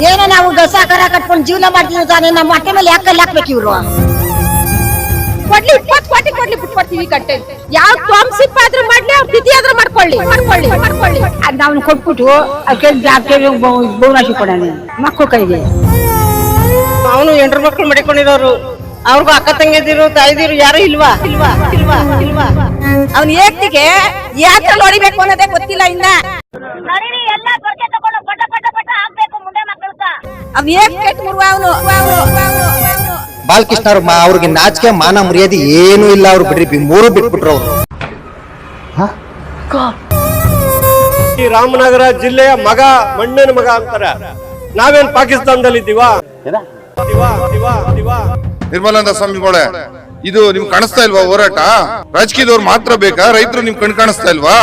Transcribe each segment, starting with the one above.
ಏನೋ ನಾವು ಗಸ ಕರ ಕಟ್ಕೊಂಡು ಜೀವನ ಮಾಡ್ತೀವಿ ತಾನೆ, ನಮ್ಮ ಹೊಟ್ಟೆ ಮೇಲೆ ಯಾಕಲ್ಲಿ ಹಾಕ್ಬೇಕು ಇವ್ರು? ಕೊಡ್ಲಿ 20 ಕೋಟಿ ಕೊಡ್ಲಿ ಬಿಟ್ಕೊಡ್ತೀವಿ ಕಂಟೆಂಟ್. ಯಾವ ಟಾಮ್ಸಿಪ್ ಆದ್ರೂ ಮಾಡ್ಲಿ, ಅವ್ರ ತಿಥಿ ಆದ್ರೂ ಮಾಡ್ಕೊಳ್ಳಿ. ನಾವು ಕೊಟ್ಬಿಟ್ಟು ಬಹುರಾಶಿ ಕೊಡೋಣ ಮಕ್ಕಳು ಕೈಗೆ. ಅವನು ಹೆಂಡ್ರ ಮಕ್ಕಳು ಮಡಿಕೊಂಡಿರೋರು, ಅವ್ರಿಗೂ ಅಕ್ಕ ತಂಗಿದಿರು ತಾಯಿದಿರು ಯಾರು ಇಲ್ವಾ? ಅವ್ನ ಏಕ್ತಿಗೆ ಯಾತ್ರೆ ಹೊಡಿಬೇಕು ಅನ್ನೋದೇ ಗೊತ್ತಿಲ್ಲ ಇನ್ನ. ಅವ್ನ ಏಕ್ ಕೆಟ್ಟ ಮುರುವ ಅವನು. ಬಾಲಕೃಷ್ಣ ಅವ್ರಿಗೆ ನಾಚಿಕೆ ಮಾನ ಮರ್ಯಾದೆ ಏನು ಇಲ್ಲ. ಅವ್ರು ಬಿಡ್ರಿ, ಮೂರು ಬಿಟ್ಬಿಟ್ರು ಅವ್ರು. ಈ ರಾಮನಗರ ಜಿಲ್ಲೆಯ ಮಗ, ಮಣ್ಣಿನ ಮಗ ಅಂತಾರೆ. ನಾವೇನ್ ಪಾಕಿಸ್ತಾನದಲ್ಲಿ ಇದ್ದೀವಾ? ನಿರ್ಮಲಾನಂದ ಸ್ವಾಮಿಗಳೇ, ಇದು ನಿಮ್ ಕಾಣಿಸ್ತಾ ಇಲ್ವಾ ಹೋರಾಟ? ರಾಜಕೀಯದವ್ರು ಮಾತ್ರ ಬೇಕಾ? ರೈತರು ನಿಮ್ ಕಣ್ ಕಾಣಿಸ್ತಾ ಇಲ್ವಾ?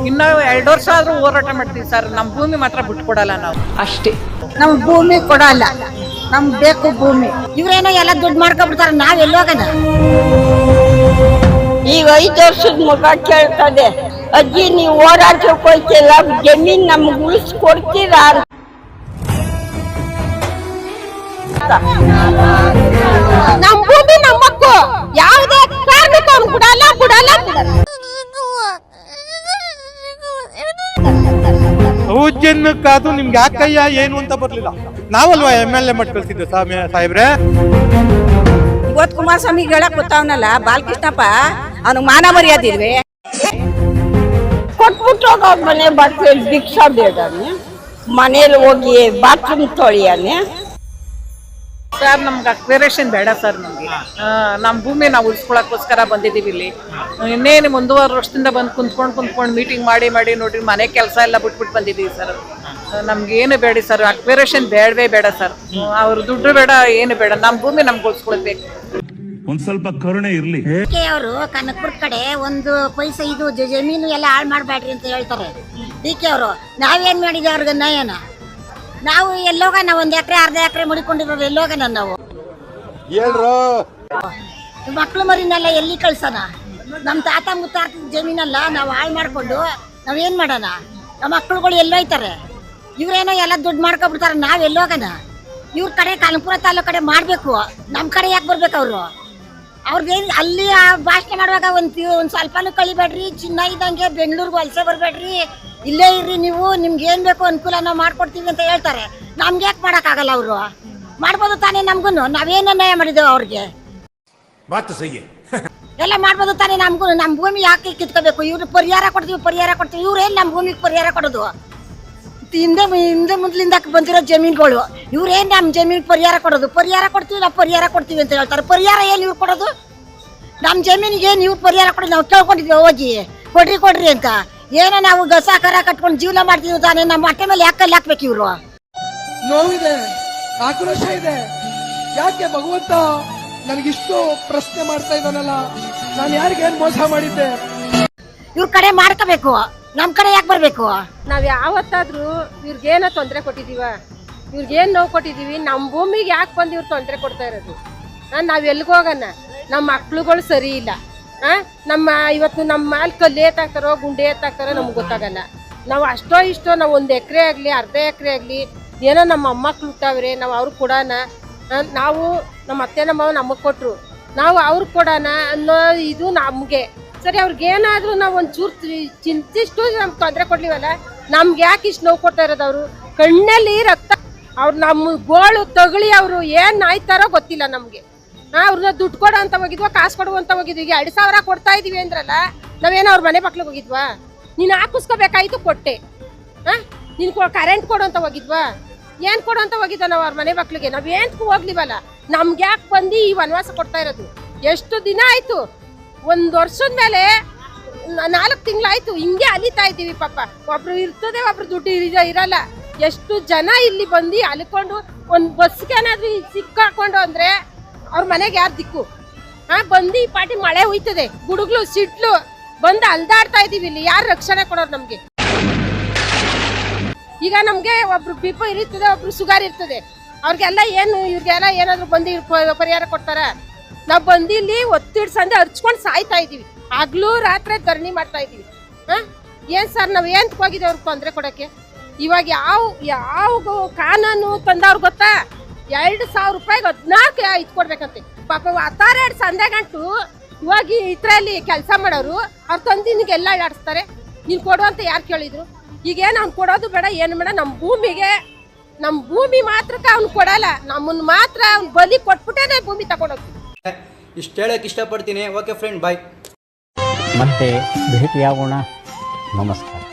ಇನ್ನ 2 ವರ್ಷ ಆದ್ರೂ ಹೋರಾಟ ಮಾಡ್ತೀವಿ ಸರ್. ನಮ್ ಭೂಮಿ ಮಾತ್ರ ಬಿಟ್ಕೊಡಲ್ಲ ನಾವು ಅಷ್ಟೇ. ನಮ್ ಭೂಮಿ ಕೊಡಲ್ಲ, ನಮ್ ಬೇಕು ಭೂಮಿ. ಇವ್ರೇನೋ ಎಲ್ಲ ದುಡ್ಡು ಮಾಡ್ಕೊಬಿಡ್ತಾರ, ನಾವ್ ಎಲ್ಲೋಗದ? ಈಗ 5 ವರ್ಷದ ಮಗ ಕೇಳ್ತದೆ, ಅಜ್ಜಿ ನೀವು ಹೋರಾಟಕ್ಕೆ ಹೋಯ್ತಿಲ್ಲ, ಜಮೀನ್ ನಮ್ಗೆ ಉಳಿಸ್ಕೊಡ್ತೀರಾ? ನಮ್ ಭೂಮಿ ನಮ್ಮ ಹಕ್ಕು, ಯಾವುದೇ ಕಾರಣಕ್ಕೂ ಅವ್ನು ಬಿಡಲ್ಲ. ಜನ್ಮಕ್ಕಾದ್ರೂ ನಿಮ್ಗೆ ಯಾಕಯ್ಯ ಏನು ಅಂತ ಬರ್ಲಿಲ್ಲ. ನಾವಲ್ವಾ MLA ಮಾಡಿ ಕಳ್ಸಿದ್ದು ಸಾಹೇಬ್ರೆ? ಇವತ್ತು ಕುಮಾರಸ್ವಾಮಿ ಹೇಳಕ್ ಗೊತ್ತಾವನಲ್ಲ ಬಾಲಕೃಷ್ಣಪ್ಪ, ಅವನು ಮಾನ ಮರ್ಯಾದಿಲ್ವೇ? ಕೊಟ್ಬಿಟ್ಟು ಹೋಗ ಮನೆ ಬಾಟ್ಲಿ ಭಿಕ್ಷಾ ಬೇಡನೆ, ಮನೇಲಿ ಹೋಗಿ ಬಾತ್ರೂಮ್ ತೊಳಿಯಾನೆ. ಸರ್ ನಮ್ಗೆ ಅಕ್ವೇರೇಷನ್ ಬೇಡ ಸರ್. ನಮ್ಗೆ ನಮ್ಮ ಭೂಮಿ ನಾವು ಉಳಿಸ್ಕೊಳಕ್ಕೋಸ್ಕರ ಬಂದಿದ್ದೀವಿ ಇಲ್ಲಿ. ಇನ್ನೇನು ಮುಂದುವರೆ ವರ್ಷದಿಂದ ಬಂದು ಕುಂತ್ಕೊಂಡು ಮೀಟಿಂಗ್ ಮಾಡಿ ನೋಡ್ರಿ, ಮನೆ ಕೆಲಸ ಎಲ್ಲ ಬಿಟ್ಬಿಟ್ಟು ಬಂದಿದ್ದೀವಿ ಸರ್. ನಮ್ಗೆ ಏನು ಬೇಡ ಸರ್, ಅಕ್ವೇರೇಷನ್ ಬೇಡವೇ ಬೇಡ ಸರ್. ಅವ್ರ ದುಡ್ಡು ಬೇಡ, ಏನು ಬೇಡ, ನಮ್ಮ ಭೂಮಿ ನಮ್ಗೆ ಉಳಿಸ್ಕೊಳ್ಬೇಕು. ಒಂದ್ ಸ್ವಲ್ಪ ಕರುಣೆ ಇರ್ಲಿ. ಅವರು ಕನಕಪುರ ಕಡೆ ಒಂದು ಪೈಸೆ ಇದು ಜಮೀನು ಎಲ್ಲ ಹಾಳು ಮಾಡ್ಬೇಡ್ರಿ ಅಂತ ಹೇಳ್ತಾರೆ. DK ಅವರು ನಾವೇನ್ ಮಾಡಿದ್ವಿ ಅವ್ರಿಗೆ ನಯನ? ನಾವು ಎಲ್ಲೋಗ ನಾವು 1 ಎಕರೆ 1/2 ಎಕರೆ ಮುಡಿಕೊಂಡಿರೋದು ಎಲ್ಲೋಗ ನಾವು ಮಕ್ಳು ಮರಿನೆಲ್ಲ ಎಲ್ಲಿ ಕಳ್ಸೋಣ? ನಮ್ಮ ತಾತ ಮುತ್ತಾತ ಜಮೀನಲ್ಲ ನಾವು ಹಾಳು ಮಾಡ್ಕೊಂಡು ನಾವೇನ್ ಮಾಡೋಣ? ನಮ್ಮ ಮಕ್ಳುಗಳು ಎಲ್ಲೋಯ್ತಾರೆ? ಇವ್ರೇನೋ ಎಲ್ಲ ದುಡ್ಡು ಮಾಡ್ಕೊಬಿಡ್ತಾರೆ, ನಾವ್ ಎಲ್ಲೋಗಣ? ಇವ್ರ ಕಡೆ ಕನಕಪುರ ತಾಲೂಕು ಕಡೆ ಮಾಡ್ಬೇಕು, ನಮ್ ಕಡೆ ಯಾಕೆ ಬರ್ಬೇಕು ಅವರು? ಅವ್ರದ್ದೇನು ಅಲ್ಲಿ ಭಾಷಣ ಮಾಡುವಾಗ ಒಂದ್ ಸ್ವಲ್ಪನೂ ಕಳಿಬೇಡ್ರಿ, ಚಿನ್ನ ಇದ್ದಂಗೆ ಬೆಂಗಳೂರಿಗೆ ವಲಸೆ ಬರ್ಬೇಡ್ರಿ, ಇಲ್ಲೇ ಇರ್ರಿ ನೀವು, ನಿಮ್ಗೆ ಏನ್ ಬೇಕು ಅನುಕೂಲ ನಾವು ಮಾಡ್ಕೊಡ್ತೀವಿ ಅಂತ ಹೇಳ್ತಾರೆ. ನಮ್ಗೆ ಯಾಕೆ ಮಾಡಕ್ಕಾಗಲ್ಲ? ಅವರು ಮಾಡ್ಬೋದು ತಾನೇ ನಮ್ಗೂ? ನಾವೇನು ಅನ್ಯಾಯ ಮಾಡಿದ್ದೇವೆ ಅವ್ರಿಗೆ? ಎಲ್ಲ ಮಾಡ್ಬೋದು ತಾನೇ ನಮ್ಗೂ? ನಮ್ ಭೂಮಿ ಯಾಕೆ ಕಿತ್ಕೋಬೇಕು? ಇವ್ರು ಪರಿಹಾರ ಕೊಡ್ತೀವಿ. ಇವ್ರೇನ್ ನಮ್ ಭೂಮಿಗೆ ಪರಿಹಾರ ಕೊಡೋದು? ಹಿಂದೆ ಮುಂದ್ಲಿಂದ ಬಂದಿರೋ ಜಮೀನುಗಳು, ಇವ್ರೇನ್ ನಮ್ ಜಮೀನ್ ಪರಿಹಾರ ಕೊಡೋದು? ಪರಿಹಾರ ಕೊಡ್ತೀವಿ ಅಂತ ಹೇಳ್ತಾರೆ. ಪರಿಹಾರ ಏನ್ ಇವ್ರು ಕೊಡೋದು? ನಮ್ ಜಮೀನಿಗೆ ಏನ್ ಇವ್ರು ಪರಿಹಾರ ಕೊಡೋದು? ನಾವು ಕೇಳ್ಕೊಂಡಿದ್ವಿ ಹೋಗಿ ಕೊಡ್ರಿ ಅಂತ. ಏನೋ ನಾವು ಗಸ ಕರ ಕಟ್ಕೊಂಡು ಜೀವನ ಮಾಡ್ತೀವಿ ತಾನೆ, ನಮ್ಮ ಹೊಟ್ಟೆ ಮೇಲೆ ಯಾಕಲ್ಲಿ ಹಾಕ್ಬೇಕು ಇವ್ರು? ನೋವಿದೆ, ಆಕ್ರೋಶ ಇದೆ. ಯಾಕೆ ಭಗವಂತ ನನಗಿಷ್ಟು ಪ್ರಶ್ನೆ ಮಾಡ್ತಾ ಇದ್ದಾನಲ್ಲ? ನಾನು ಯಾರಿಗೇನ್ ಮೋಸ ಮಾಡಿದ್ದೆ? ಇವ್ರ ಕಡೆ ಮಾಡ್ಕೋಬೇಕು, ನಮ್ ಕಡೆ ಯಾಕೆ ಬರ್ಬೇಕು? ನಾವ್ ಯಾವತ್ತಾದ್ರೂ ಇವ್ರಿಗೇನೋ ತೊಂದರೆ ಕೊಟ್ಟಿದೀವ? ಇವ್ರಿಗೇನ್ ನೋವು ಕೊಟ್ಟಿದೀವಿ? ನಮ್ ಭೂಮಿಗೆ ಯಾಕೆ ಬಂದು ಇವ್ರು ತೊಂದರೆ ಕೊಡ್ತಾ ಇರೋದು? ನಾವ್ ಎಲ್ಗೋಗಣ? ನಮ್ಮ ಮಕ್ಳುಗಳು ಸರಿ ಇಲ್ಲ. ಇವತ್ತು ನಮ್ಮ ಮೇಲೆ ಕಲ್ಲು ಏತಾಕ್ತಾರೋ ಗುಂಡೆ ಏತಾಕ್ತಾರೋ ನಮ್ಗೆ ಗೊತ್ತಾಗಲ್ಲ. ನಾವು ಅಷ್ಟೋ ಇಷ್ಟೋ ನಾವು 1 ಎಕರೆ ಆಗ್ಲಿ 1/2 ಎಕರೆ ಆಗ್ಲಿ ಏನೋ ನಮ್ಮ ಮೊಮ್ಮಕ್ಳು ಹುಟ್ಟಾವ್ರೆ, ನಾವು ಅವ್ರಿಗೆ ಕೊಡೋಣ. ನಾವು ನಮ್ಮ ಅತ್ತೆ ನಮ್ಮವ ನಮಗೆ ಕೊಟ್ರು, ನಾವು ಅವ್ರಿಗೆ ಕೊಡೋಣ ಅನ್ನೋ ಇದು ನಮ್ಗೆ ಸರಿ. ಅವ್ರಿಗೇನಾದ್ರೂ ನಾವು ಒಂಚೂರು ಚಿಂತಿಷ್ಟು ನಮ್ಗೆ ತೊಂದರೆ ಕೊಡ್ಲಿವಲ್ಲ, ನಮ್ಗೆ ಯಾಕೆ ಇಷ್ಟು ನೋವು ಕೊಡ್ತಾ ಇರೋದು? ಅವರು ಕಣ್ಣಲ್ಲಿ ರಕ್ತ, ಅವ್ರು ನಮ್ಮ ಗೋಳು ತಗಳಿ ಅವ್ರು ಏನ್ ಆಯ್ತಾರೋ ಗೊತ್ತಿಲ್ಲ ನಮ್ಗೆ. ಅವ್ರನ್ನ ದುಡ್ಡು ಕೊಡೋ ಅಂತ ಹೋಗಿದ್ವಾ, ಕಾಸು ಕೊಡುವಂತ ಹೋಗಿದ್ವಿ. ಈಗ 2,000 ಕೊಡ್ತಾ ಇದೀವಿ ಅಂದ್ರಲ್ಲ, ನಾವೇನೋ ಅವ್ರ ಮನೆ ಮಕ್ಳಿಗೆ ಹೋಗಿದ್ವಾ? ನೀನ್ ಹಾಕಿಸ್ಕೋಬೇಕಾಯ್ತು, ಕೊಟ್ಟೆ. ನೀನ್ ಕರೆಂಟ್ ಕೊಡು ಅಂತ ಹೋಗಿದ್ವಾ? ಏನ್ ಕೊಡು ಅಂತ ಹೋಗಿದ್ದ ನಾವು ಅವ್ರ ಮನೆ ಮಕ್ಳಿಗೆ? ನಾವ್ ಏನ್ಗೂ ಹೋಗ್ಲಿವಲ್ಲ, ನಮ್ಗೆ ಯಾಕೆ ಬಂದು ಈ ವನವಾಸ ಕೊಡ್ತಾ ಇರೋದು? ಎಷ್ಟು ದಿನ ಆಯ್ತು? 1 ವರ್ಷದ ಮೇಲೆ 4 ತಿಂಗಳಾಯ್ತು ಹಿಂಗೆ ಅಲಿತಾ ಇದ್ದೀವಿ. ಪಾಪ ಒಬ್ರು ಇರ್ತದೆ, ಒಬ್ರು ದುಡ್ಡು ಇರಲ್ಲ. ಎಷ್ಟು ಜನ ಇಲ್ಲಿ ಬಂದು ಅಲ್ಕೊಂಡು ಒಂದ್ ಬಸ್ಗೆ ಏನಾದ್ರು ಸಿಕ್ಕಾಕೊಂಡು ಅಂದ್ರೆ ಅವ್ರ ಮನೆಗೆ ಯಾರು ದಿಕ್ಕು? ಬಂದು ಈ ಪಾಟಿ ಮಳೆ ಹೋಯ್ತದೆ, ಗುಡುಗ್ಲು ಸಿಡ್ಲು ಬಂದು ಅಲ್ದಾಡ್ತಾ ಇದೀವಿ. ಇಲ್ಲಿ ಯಾರು ರಕ್ಷಣೆ ಕೊಡೋರು ನಮ್ಗೆ? ಈಗ ನಮ್ಗೆ ಒಬ್ರು BP ಇರ್ತದೆ, ಒಬ್ರು ಶುಗರ್ ಇರ್ತದೆ, ಅವ್ರಿಗೆಲ್ಲ ಏನು ಇವ್ರಿಗೆಲ್ಲ ಏನಾದ್ರು ಬಂದು ಪರಿಹಾರ ಕೊಡ್ತಾರ? ನಾವ್ ಬಂದು ಇಲ್ಲಿ ಒತ್ತಿಡ್ಸಂದ್ರೆ ಹರ್ಚ್ಕೊಂಡು ಸಾಯ್ತಾ ಇದೀವಿ. ಹಗ್ಲು ರಾತ್ರಿ ಧರಣಿ ಮಾಡ್ತಾ ಇದೀವಿ. ಏನ್ ಸರ್ ನಾವ್ ಏನ್ ಹೋಗಿದ್ದೇವೆ ಅವ್ರಿಗೆ ತೊಂದರೆ ಕೊಡಕ್ಕೆ? ಇವಾಗ ಯಾವ ಕಾನೂನು ತಂದವ್ರು ಗೊತ್ತಾ, 2,000 ರೂಪಾಯಿಗೆ 14 ಇಟ್ಕೊಡ್ಬೇಕಂತೆ. ಪಾಪ 62 ಸಂದೆ ಗಂಟು ಇವಾಗ ಇದ್ರಲ್ಲಿ ಕೆಲಸ ಮಾಡೋರು ಅವ್ರು ತಂದು ನಿನಗೆಲ್ಲ ಆಡಿಸ್ತಾರೆ. ನೀನು ಕೊಡು ಅಂತ ಯಾರು ಕೇಳಿದ್ರು? ಈಗೇನು ಅವ್ನು ಕೊಡೋದು ಬೇಡ, ಏನು ಬೇಡ, ನಮ್ಮ ಭೂಮಿ ಮಾತ್ರಕ್ಕೆ ಅವ್ನು ಕೊಡಲ್ಲ, ನಮ್ಮನ್ನ ಮಾತ್ರ ಅವ್ನು ಬಲಿ ಕೊಟ್ಬಿಟ್ಟೇನೆ ಭೂಮಿ ತಗೊಂಡೋಗ್ತೀವಿ. ಇಷ್ಟು ಹೇಳಕ್ಕೆ ಇಷ್ಟಪಡ್ತೀನಿ. ಓಕೆ ಫ್ರೆಂಡ್, ಬಾಯ್. ಮತ್ತೆ ಭೇಟಿಯಾಗೋಣ. ನಮಸ್ಕಾರ.